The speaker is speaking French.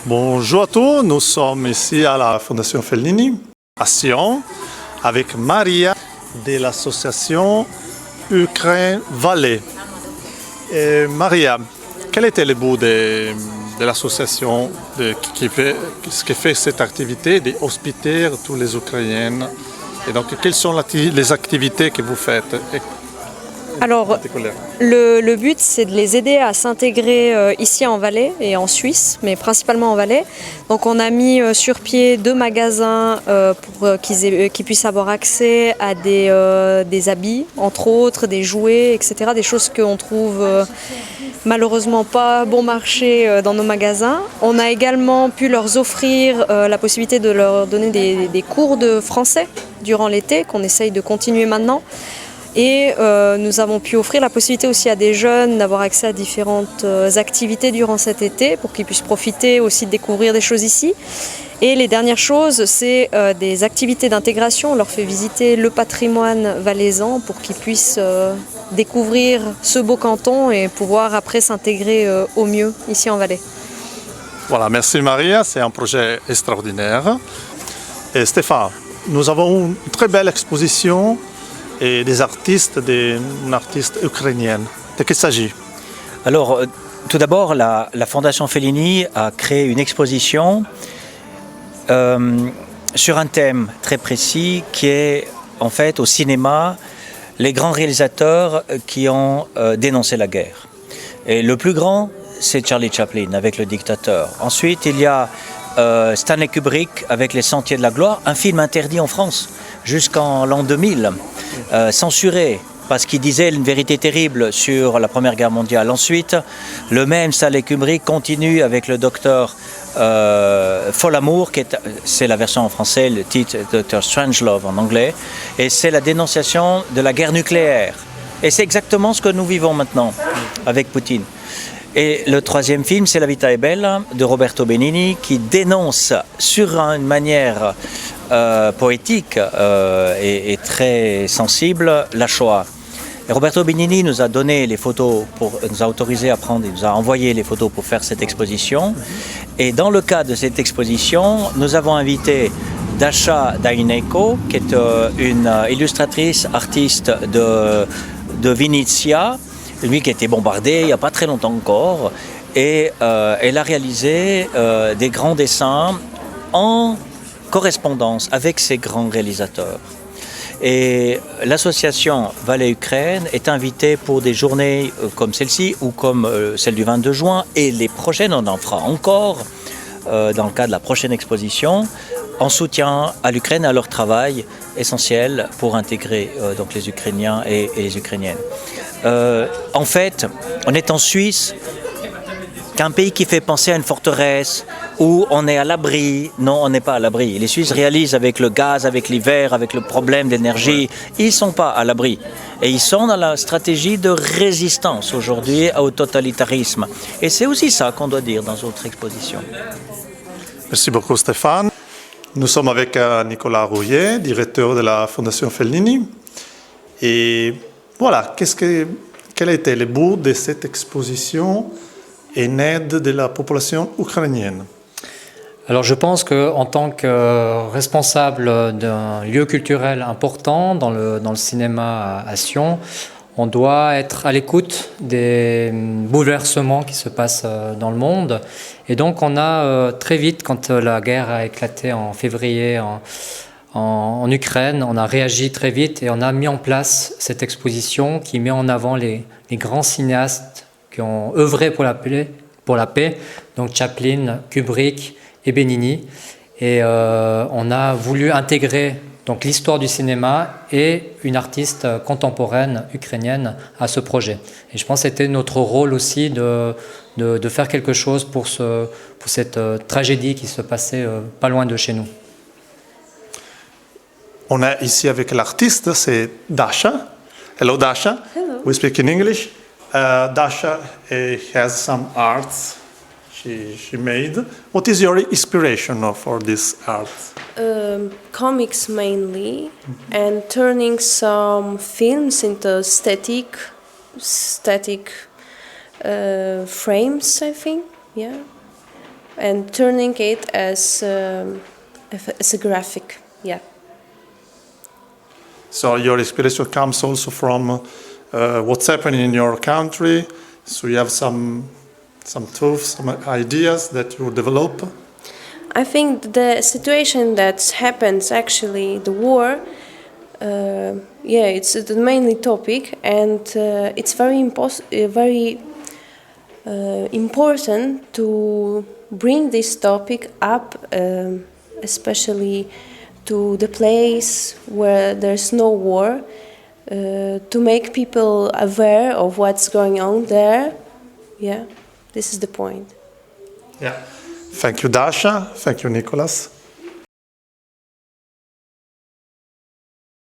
Bonjour à tous, nous sommes ici à la Fondation Fellini, à Sion, avec Maria de l'association Ukraine Vallée. Et Maria, quel était le but de l'association qui fait cette activité d'hospiter tous les Ukrainiens? Et donc, quelles sont les activités que vous faites? Alors, le but, c'est de les aider à s'intégrer ici en Valais et en Suisse, mais principalement en Valais. Donc, on a mis sur pied 2 magasins pour qu'ils puissent avoir accès à des habits, entre autres, des jouets, etc. Des choses qu'on trouve malheureusement pas bon marché dans nos magasins. On a également pu leur offrir la possibilité de leur donner des cours de français durant l'été, qu'on essaye de continuer maintenant. Et nous avons pu offrir la possibilité aussi à des jeunes d'avoir accès à différentes activités durant cet été pour qu'ils puissent profiter aussi de découvrir des choses ici. Et les dernières choses, c'est des activités d'intégration. On leur fait visiter le patrimoine valaisan pour qu'ils puissent découvrir ce beau canton et pouvoir après s'intégrer au mieux ici en Valais. Voilà, merci Maria, c'est un projet extraordinaire. Et Stéphane, nous avons une très belle exposition et des artistes, une artiste ukrainienne. De quoi il s'agit? Alors, tout d'abord, la Fondation Fellini a créé une exposition sur un thème très précis qui est en fait au cinéma les grands réalisateurs qui ont dénoncé la guerre. Et le plus grand, c'est Charlie Chaplin avec Le Dictateur. Ensuite, il y a Stanley Kubrick avec Les Sentiers de la Gloire, un film interdit en France jusqu'en l'an 2000, censuré parce qu'il disait une vérité terrible sur la Première Guerre mondiale. Ensuite, le même Stanley Kubrick continue avec le docteur Folamour, c'est la version en français, le titre Dr. Strangelove en anglais, et c'est la dénonciation de la guerre nucléaire. Et c'est exactement ce que nous vivons maintenant avec Poutine. Et le troisième film, c'est La Vita è Bella de Roberto Benigni, qui dénonce sur une manière poétique et très sensible la Shoah. Et Roberto Benigni nous a donné les photos, nous a autorisé à prendre, il nous a envoyé les photos pour faire cette exposition. Et dans le cadre de cette exposition, nous avons invité Dasha Daineko, qui est une illustratrice, artiste de Vinnytsia, lui qui a été bombardé il n'y a pas très longtemps encore, et elle a réalisé des grands dessins en correspondance avec ces grands réalisateurs. Et l'association Valais-Ukraine est invitée pour des journées comme celle-ci ou comme celle du 22 juin, et les prochaines, on en fera encore dans le cadre de la prochaine exposition, en soutien à l'Ukraine et à leur travail essentiel pour intégrer donc les Ukrainiens et les Ukrainiennes. En fait, on est en Suisse, qu'un pays qui fait penser à une forteresse, où on est à l'abri. Non, on n'est pas à l'abri. Les Suisses réalisent avec le gaz, avec l'hiver, avec le problème d'énergie, ils ne sont pas à l'abri. Et ils sont dans la stratégie de résistance aujourd'hui au totalitarisme. Et c'est aussi ça qu'on doit dire dans notre exposition. Merci beaucoup Stéphane. Nous sommes avec Nicolas Rouillet, directeur de la Fondation Fellini. Et voilà, quel a été le but de cette exposition en aide de la population ukrainienne? Alors je pense qu'en tant que responsable d'un lieu culturel important dans le cinéma à Sion, on doit être à l'écoute des bouleversements qui se passent dans le monde. Et donc on a très vite, quand la guerre a éclaté en février en Ukraine, on a réagi très vite et on a mis en place cette exposition qui met en avant les grands cinéastes qui ont œuvré pour la paix, donc Chaplin, Kubrick et Benigni. Et on a voulu intégrer donc l'histoire du cinéma et une artiste contemporaine ukrainienne à ce projet. Et je pense que c'était notre rôle aussi de faire quelque chose pour cette tragédie qui se passait pas loin de chez nous. On est ici avec l'artiste, c'est Dasha. Hello Dasha. Hello. We speak in English. Dasha has some arts she made. What is your inspiration for this art? Comics mainly, and turning some films into static frames, I think. Yeah. and turning it as a graphic. Yeah. So your inspiration comes also from what's happening in your country. So you have some tools, some ideas that you develop. I think the situation that happens, actually, the war, it's the mainly topic, and it's very important to bring this topic up, especially to the place where there's no war, to make people aware of what's going on there. Yeah, this is the point. Yeah. Thank you, Dasha. Thank you, Nicholas.